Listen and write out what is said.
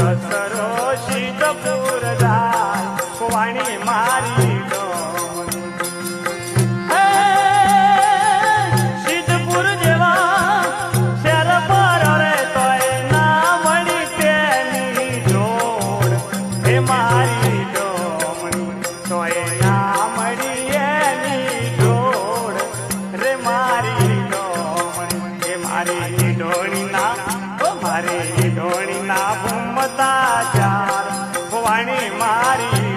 સસરો સિદ્ધપુર જાય વાણી મારી સિદ્ધપુર જેવા શેર પર રે તોય ના મળી તેની જોડ હે મારી ડોમણી તોય ના મળી એની જોડ રે મારી ડોમણી હે મારી ડોણી ના મારી ડોણી ના ભૂમતા ચાર વાણી મારી